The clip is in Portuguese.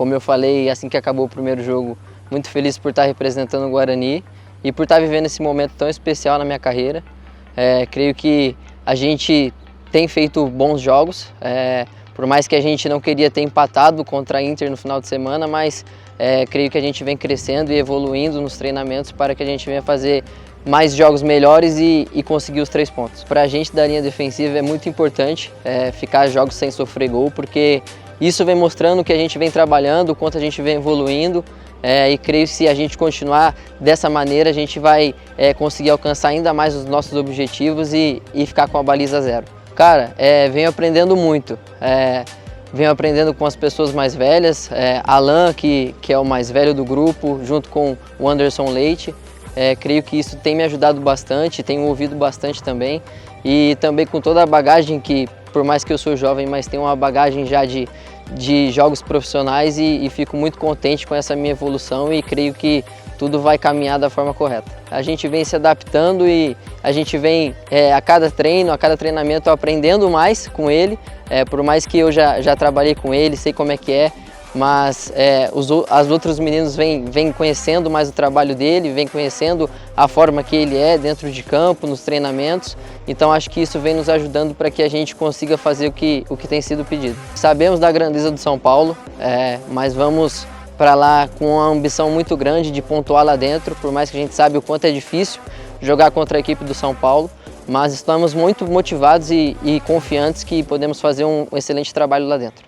Como eu falei, assim que acabou o primeiro jogo, muito feliz por estar representando o Guarani e por estar vivendo esse momento tão especial na minha carreira. Creio que a gente tem feito bons jogos, por mais que a gente não queria ter empatado contra a Inter no final de semana, mas creio que a gente vem crescendo e evoluindo nos treinamentos para que a gente venha fazer mais jogos melhores e conseguir os 3 pontos. Para a gente da linha defensiva é muito importante ficar jogos sem sofrer gol, porque isso vem mostrando que a gente vem trabalhando, o quanto a gente vem evoluindo, e creio que se a gente continuar dessa maneira, a gente vai conseguir alcançar ainda mais os nossos objetivos e ficar com a baliza 0. Cara, venho aprendendo muito, venho aprendendo com as pessoas mais velhas, Alan, que é o mais velho do grupo, junto com o Anderson Leite. Creio que isso tem me ajudado bastante, tenho ouvido bastante também, e também com toda a bagagem que, por mais que eu sou jovem, mas tenho uma bagagem já de jogos profissionais e fico muito contente com essa minha evolução e creio que tudo vai caminhar da forma correta. A gente vem se adaptando e a gente vem a cada treino, a cada treinamento aprendendo mais com ele, por mais que eu já trabalhei com ele, sei como é que é, mas os outros meninos vêm conhecendo mais o trabalho dele, vêm conhecendo a forma que ele é dentro de campo, nos treinamentos, então acho que isso vem nos ajudando para que a gente consiga fazer o que tem sido pedido. Sabemos da grandeza do São Paulo, mas vamos para lá com uma ambição muito grande de pontuar lá dentro, por mais que a gente sabe o quanto é difícil jogar contra a equipe do São Paulo, mas estamos muito motivados e confiantes que podemos fazer um excelente trabalho lá dentro.